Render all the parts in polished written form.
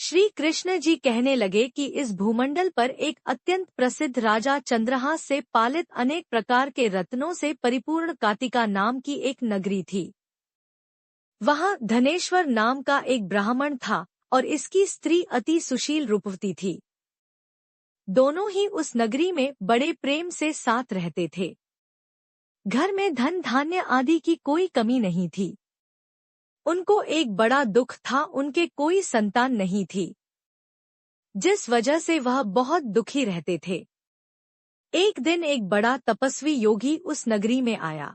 श्री कृष्ण जी कहने लगे कि इस भूमंडल पर एक अत्यंत प्रसिद्ध राजा चंद्रहास से पालित अनेक प्रकार के रत्नों से परिपूर्ण कातिका नाम की एक नगरी थी। वहाँ धनेश्वर नाम का एक ब्राह्मण था और इसकी स्त्री अति सुशील रूपवती थी। दोनों ही उस नगरी में बड़े प्रेम से साथ रहते थे। घर में धन धान्य आदि की कोई कमी नहीं थी। उनको एक बड़ा दुख था, उनके कोई संतान नहीं थी, जिस वजह से वह बहुत दुखी रहते थे। एक दिन एक बड़ा तपस्वी योगी उस नगरी में आया।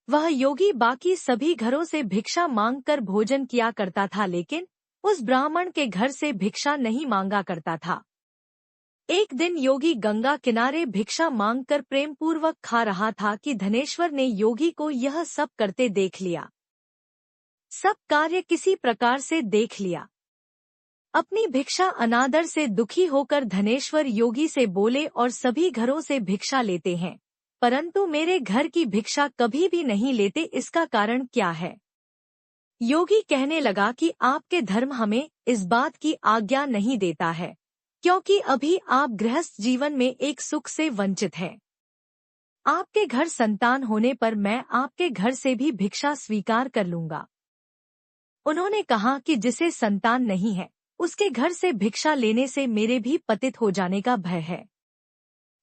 वह योगी बाकी सभी घरों से भिक्षा मांगकर भोजन किया करता था, लेकिन उस ब्राह्मण के घर से भिक्षा नहीं मांगा करता था। एक दिन योगी गंगा किनारे भिक्षा मांगकर प्रेमपूर्वक खा रहा था कि धनेश्वर ने योगी को यह सब करते देख लिया। सब कार्य किसी प्रकार से देख लिया। अपनी भिक्षा अनादर से दुखी होकर धनेश्वर योगी से बोले, और सभी घरों से भिक्षा लेते हैं, परंतु मेरे घर की भिक्षा कभी भी नहीं लेते, इसका कारण क्या है? योगी कहने लगा कि आपके धर्म हमें इस बात की आज्ञा नहीं देता है, क्योंकि अभी आप गृहस्थ जीवन में एक सुख से वंचित हैं। आपके घर संतान होने पर मैं आपके घर से भी भिक्षा स्वीकार कर लूंगा। उन्होंने कहा कि जिसे संतान नहीं है उसके घर से भिक्षा लेने से मेरे भी पतित हो जाने का भय है।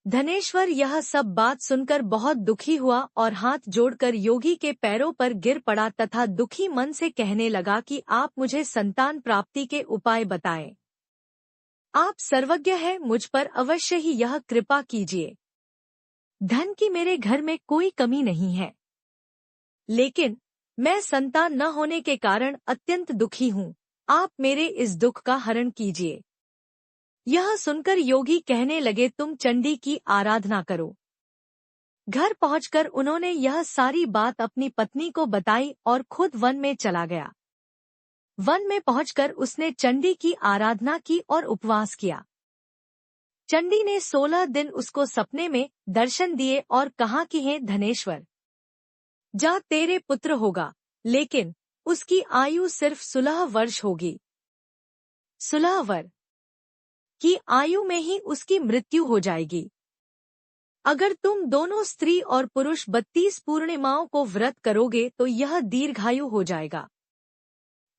धनेश्वर यह सब बात सुनकर बहुत दुखी हुआ और हाथ जोड़कर योगी के पैरों पर गिर पड़ा तथा दुखी मन से कहने लगा कि आप मुझे संतान प्राप्ति के उपाय बताएं। आप सर्वज्ञ हैं, मुझ पर अवश्य ही यह कृपा कीजिए। धन की मेरे घर में कोई कमी नहीं है, लेकिन मैं संतान न होने के कारण अत्यंत दुखी हूँ। आप मेरे इस दुख का हरण कीजिए। यह सुनकर योगी कहने लगे, तुम चंडी की आराधना करो। घर पहुंचकर उन्होंने यह सारी बात अपनी पत्नी को बताई और खुद वन में चला गया। वन में पहुंचकर उसने चंडी की आराधना की और उपवास किया। चंडी ने 16 दिन उसको सपने में दर्शन दिए और कहा कि हे धनेश्वर, जा तेरे पुत्र होगा, लेकिन उसकी आयु सिर्फ 16 वर्ष होगी। 16 वर्ष की आयु में ही उसकी मृत्यु हो जाएगी। अगर तुम दोनों स्त्री और पुरुष 32 पूर्णिमाओं को व्रत करोगे तो यह दीर्घायु हो जाएगा।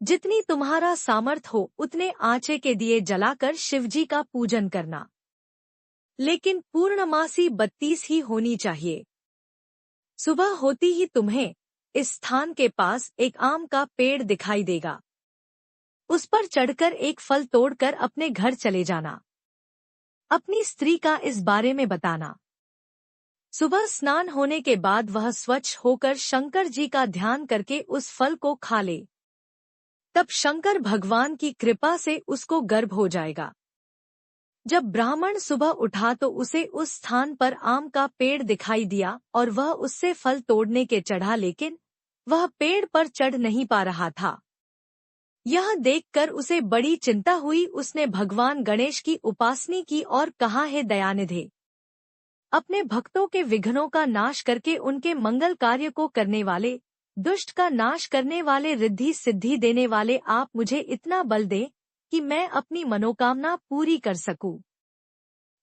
जितनी तुम्हारा सामर्थ हो उतने आँचे के दिए जलाकर शिवजी का पूजन करना, लेकिन पूर्णमासी 32 ही होनी चाहिए। सुबह होती ही तुम्हें इस स्थान के पास एक आम का पेड़ दिखाई देगा। उस पर चढ़कर एक फल तोड़कर अपने घर चले जाना। अपनी स्त्री का इस बारे में बताना। सुबह स्नान होने के बाद वह स्वच्छ होकर शंकर जी का ध्यान करके उस फल को खा ले। तब शंकर भगवान की कृपा से उसको गर्भ हो जाएगा। जब ब्राह्मण सुबह उठा तो उसे उस स्थान पर आम का पेड़ दिखाई दिया और वह उससे फल तोड़ने के चढ़ा, लेकिन वह पेड़ पर चढ़ नहीं पा रहा था। यह देखकर उसे बड़ी चिंता हुई। उसने भगवान गणेश की उपासना की और कहा, हे दयानिधे, अपने भक्तों के विघ्नों का नाश करके उनके मंगल कार्य को करने वाले, दुष्ट का नाश करने वाले, रिद्धि सिद्धि देने वाले, आप मुझे इतना बल दें कि मैं अपनी मनोकामना पूरी कर सकूं।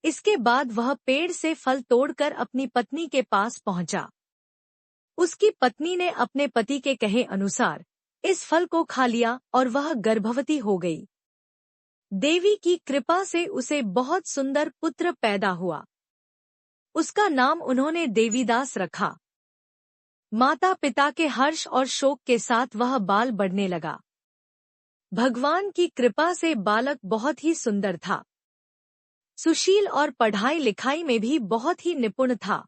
इसके बाद वह पेड़ से फल तोड़कर अपनी पत्नी के पास पहुंचा। उसकी पत्नी ने अपने पति के कहे अनुसार इस फल को खा लिया और वह गर्भवती हो गई। देवी की कृपा से उसे बहुत सुंदर पुत्र पैदा हुआ। उसका नाम उन्होंने देवीदास रखा। माता पिता के हर्ष और शोक के साथ वह बाल बढ़ने लगा। भगवान की कृपा से बालक बहुत ही सुंदर था, सुशील और पढ़ाई लिखाई में भी बहुत ही निपुण था।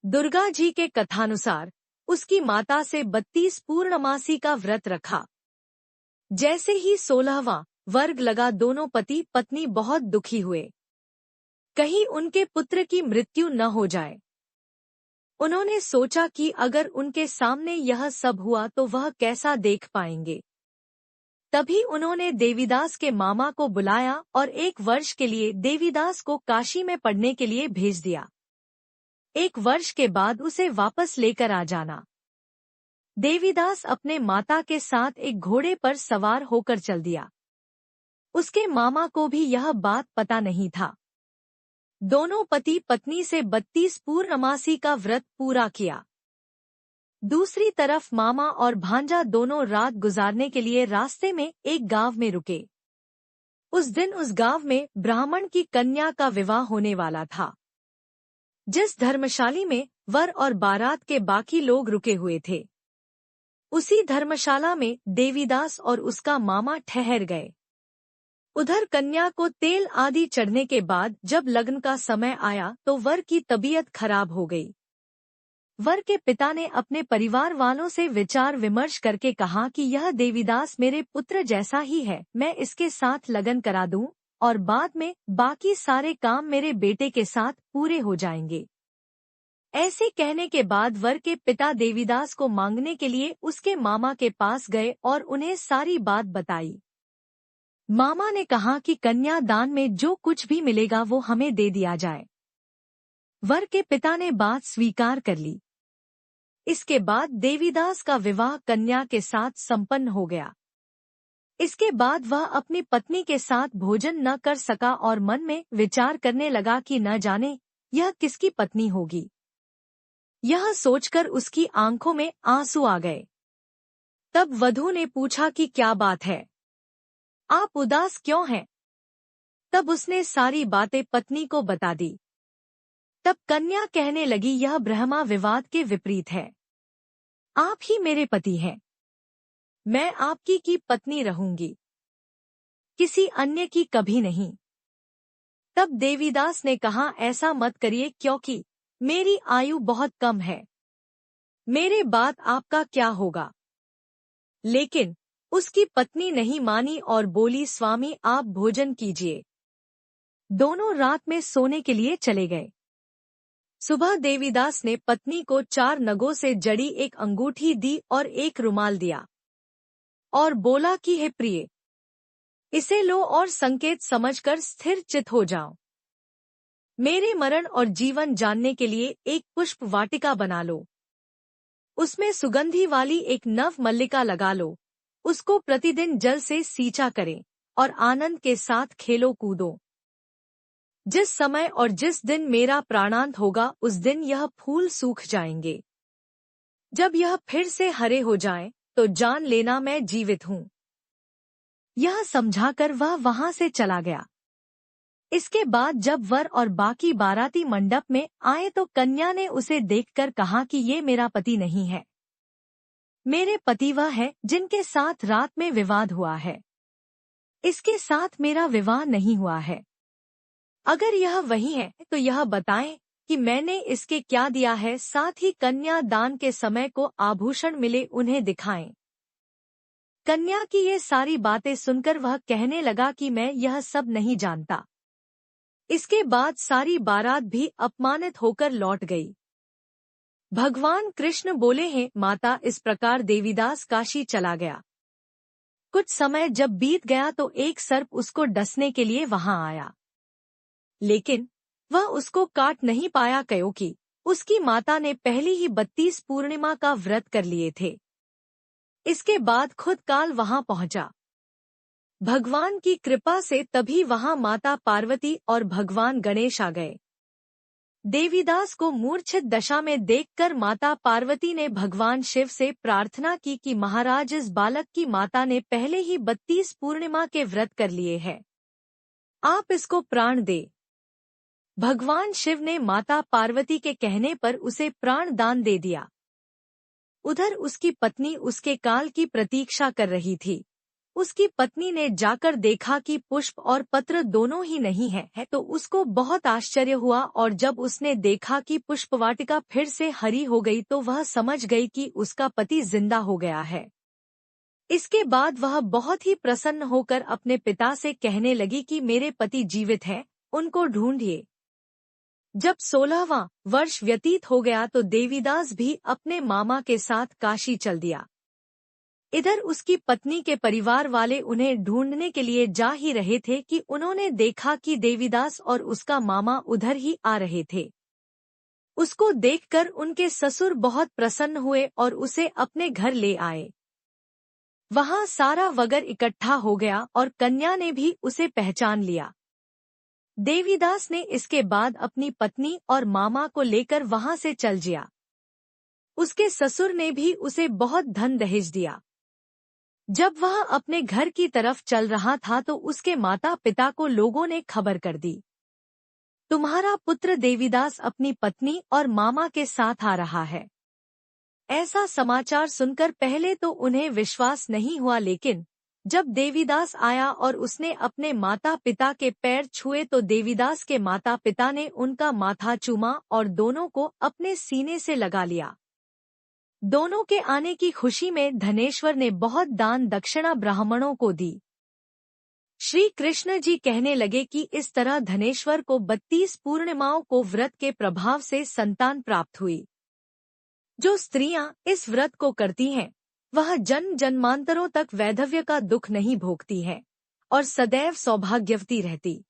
दुर्गा जी के कथानुसार उसकी माता से 32 पूर्णमासी का व्रत रखा। जैसे ही 16वां वर्ग लगा, दोनों पति पत्नी बहुत दुखी हुए, कहीं उनके पुत्र की मृत्यु न हो जाए। उन्होंने सोचा कि अगर उनके सामने यह सब हुआ तो वह कैसा देख पाएंगे। तभी उन्होंने देवीदास के मामा को बुलाया और 1 वर्ष के लिए देवीदास को काशी में पढ़ने के लिए भेज दिया। 1 वर्ष के बाद उसे वापस लेकर आ जाना। देवीदास अपने माता के साथ एक घोड़े पर सवार होकर चल दिया। उसके मामा को भी यह बात पता नहीं था। दोनों पति पत्नी से 32 पूर्णमासी का व्रत पूरा किया। दूसरी तरफ मामा और भांजा दोनों रात गुजारने के लिए रास्ते में एक गांव में रुके। उस दिन उस गांव में ब्राह्मण की कन्या का विवाह होने वाला था। जिस धर्मशाली में वर और बारात के बाकी लोग रुके हुए थे, उसी धर्मशाला में देवीदास और उसका मामा ठहर गए। उधर कन्या को तेल आदि चढ़ने के बाद जब लगन का समय आया तो वर की तबीयत खराब हो गई। वर के पिता ने अपने परिवार वालों से विचार विमर्श करके कहा कि यह देवीदास मेरे पुत्र जैसा ही है, मैं इसके साथ लगन करा दूं और बाद में बाकी सारे काम मेरे बेटे के साथ पूरे हो जाएंगे। ऐसे कहने के बाद वर के पिता देवीदास को मांगने के लिए उसके मामा के पास गए और उन्हें सारी बात बताई। मामा ने कहा कि कन्या दान में जो कुछ भी मिलेगा वो हमें दे दिया जाए। वर के पिता ने बात स्वीकार कर ली। इसके बाद देवीदास का विवाह कन्या के साथ संपन्न हो गया। इसके बाद वह अपनी पत्नी के साथ भोजन न कर सका और मन में विचार करने लगा कि न जाने यह किसकी पत्नी होगी। यह सोचकर उसकी आंखों में आंसू आ गए। तब वधू ने पूछा कि क्या बात है, आप उदास क्यों हैं? तब उसने सारी बातें पत्नी को बता दी। तब कन्या कहने लगी, यह ब्रह्मा विवाद के विपरीत है। आप ही मेरे पति हैं। मैं आपकी की पत्नी रहूंगी, किसी अन्य की कभी नहीं। तब देवीदास ने कहा, ऐसा मत करिए क्योंकि मेरी आयु बहुत कम है। मेरे बाद आपका क्या होगा? लेकिन उसकी पत्नी नहीं मानी और बोली, स्वामी आप भोजन कीजिए। दोनों रात में सोने के लिए चले गए। सुबह देवीदास ने पत्नी को 4 नगों से जड़ी एक अंगूठी दी और एक रुमाल दिया और बोला कि हे प्रिय, इसे लो और संकेत समझकर स्थिर चित हो जाओ। मेरे मरण और जीवन जानने के लिए एक पुष्प वाटिका बना लो। उसमें सुगंधी वाली एक नव मल्लिका लगा लो। उसको प्रतिदिन जल से सींचा करें और आनंद के साथ खेलो कूदो। जिस समय और जिस दिन मेरा प्राणांत होगा उस दिन यह फूल सूख जाएंगे। जब यह फिर से हरे हो जाएं, तो जान लेना मैं जीवित हूँ। यह समझाकर वह वहां से चला गया। इसके बाद जब वर और बाकी बाराती मंडप में आए तो कन्या ने उसे देखकर कहा कि ये मेरा पति नहीं है। मेरे पति वह है जिनके साथ रात में विवाद हुआ है। इसके साथ मेरा विवाह नहीं हुआ है। अगर यह वही है तो यह बताएं कि मैंने इसके क्या दिया है, साथ ही कन्या दान के समय को आभूषण मिले उन्हें दिखाएं। कन्या की ये सारी बातें सुनकर वह कहने लगा कि मैं यह सब नहीं जानता। इसके बाद सारी बारात भी अपमानित होकर लौट गई। भगवान कृष्ण बोले हैं, माता इस प्रकार देवीदास काशी चला गया। कुछ समय जब बीत गया तो एक सर्प उसको डसने के लिए वहां आया, लेकिन वह उसको काट नहीं पाया क्योंकि उसकी माता ने पहले ही 32 पूर्णिमा का व्रत कर लिए थे। इसके बाद खुद काल वहां पहुंचा। भगवान की कृपा से तभी वहां माता पार्वती और भगवान गणेश आ गए। देवीदास को मूर्छित दशा में देखकर माता पार्वती ने भगवान शिव से प्रार्थना की कि महाराज, इस बालक की माता ने पहले ही 32 पूर्णिमा के व्रत कर लिए हैं, आप इसको प्राण दे। भगवान शिव ने माता पार्वती के कहने पर उसे प्राण दान दे दिया। उधर उसकी पत्नी उसके काल की प्रतीक्षा कर रही थी। उसकी पत्नी ने जाकर देखा कि पुष्प और पत्र दोनों ही नहीं है तो उसको बहुत आश्चर्य हुआ और जब उसने देखा कि पुष्पवाटिका फिर से हरी हो गई तो वह समझ गई कि उसका पति जिंदा हो गया है। इसके बाद वह बहुत ही प्रसन्न होकर अपने पिता से कहने लगी कि मेरे पति जीवित हैं, उनको ढूंढिए। जब 16वां वर्ष व्यतीत हो गया तो देवीदास भी अपने मामा के साथ काशी चल दिया। इधर उसकी पत्नी के परिवार वाले उन्हें ढूंढने के लिए जा ही रहे थे कि उन्होंने देखा कि देवीदास और उसका मामा उधर ही आ रहे थे। उसको देखकर उनके ससुर बहुत प्रसन्न हुए और उसे अपने घर ले आए। वहां सारा वगर इकट्ठा हो गया और कन्या ने भी उसे पहचान लिया। देवीदास ने इसके बाद अपनी पत्नी और मामा को लेकर वहां से चल जिया। उसके ससुर ने भी उसे बहुत धन दहेज दिया। जब वह अपने घर की तरफ चल रहा था तो उसके माता पिता को लोगों ने खबर कर दी, तुम्हारा पुत्र देवीदास अपनी पत्नी और मामा के साथ आ रहा है। ऐसा समाचार सुनकर पहले तो उन्हें विश्वास नहीं हुआ, लेकिन जब देवीदास आया और उसने अपने माता पिता के पैर छुए तो देवीदास के माता पिता ने उनका माथा चूमा और दोनों को अपने सीने से लगा लिया। दोनों के आने की खुशी में धनेश्वर ने बहुत दान दक्षिणा ब्राह्मणों को दी। श्री कृष्ण जी कहने लगे कि इस तरह धनेश्वर को 32 पूर्णिमाओं को व्रत के प्रभाव से संतान प्राप्त हुई। जो स्त्रियां इस व्रत को करती हैं, वह जन्म जन्मांतरों तक वैधव्य का दुख नहीं भोगती हैं और सदैव सौभाग्यवती रहती।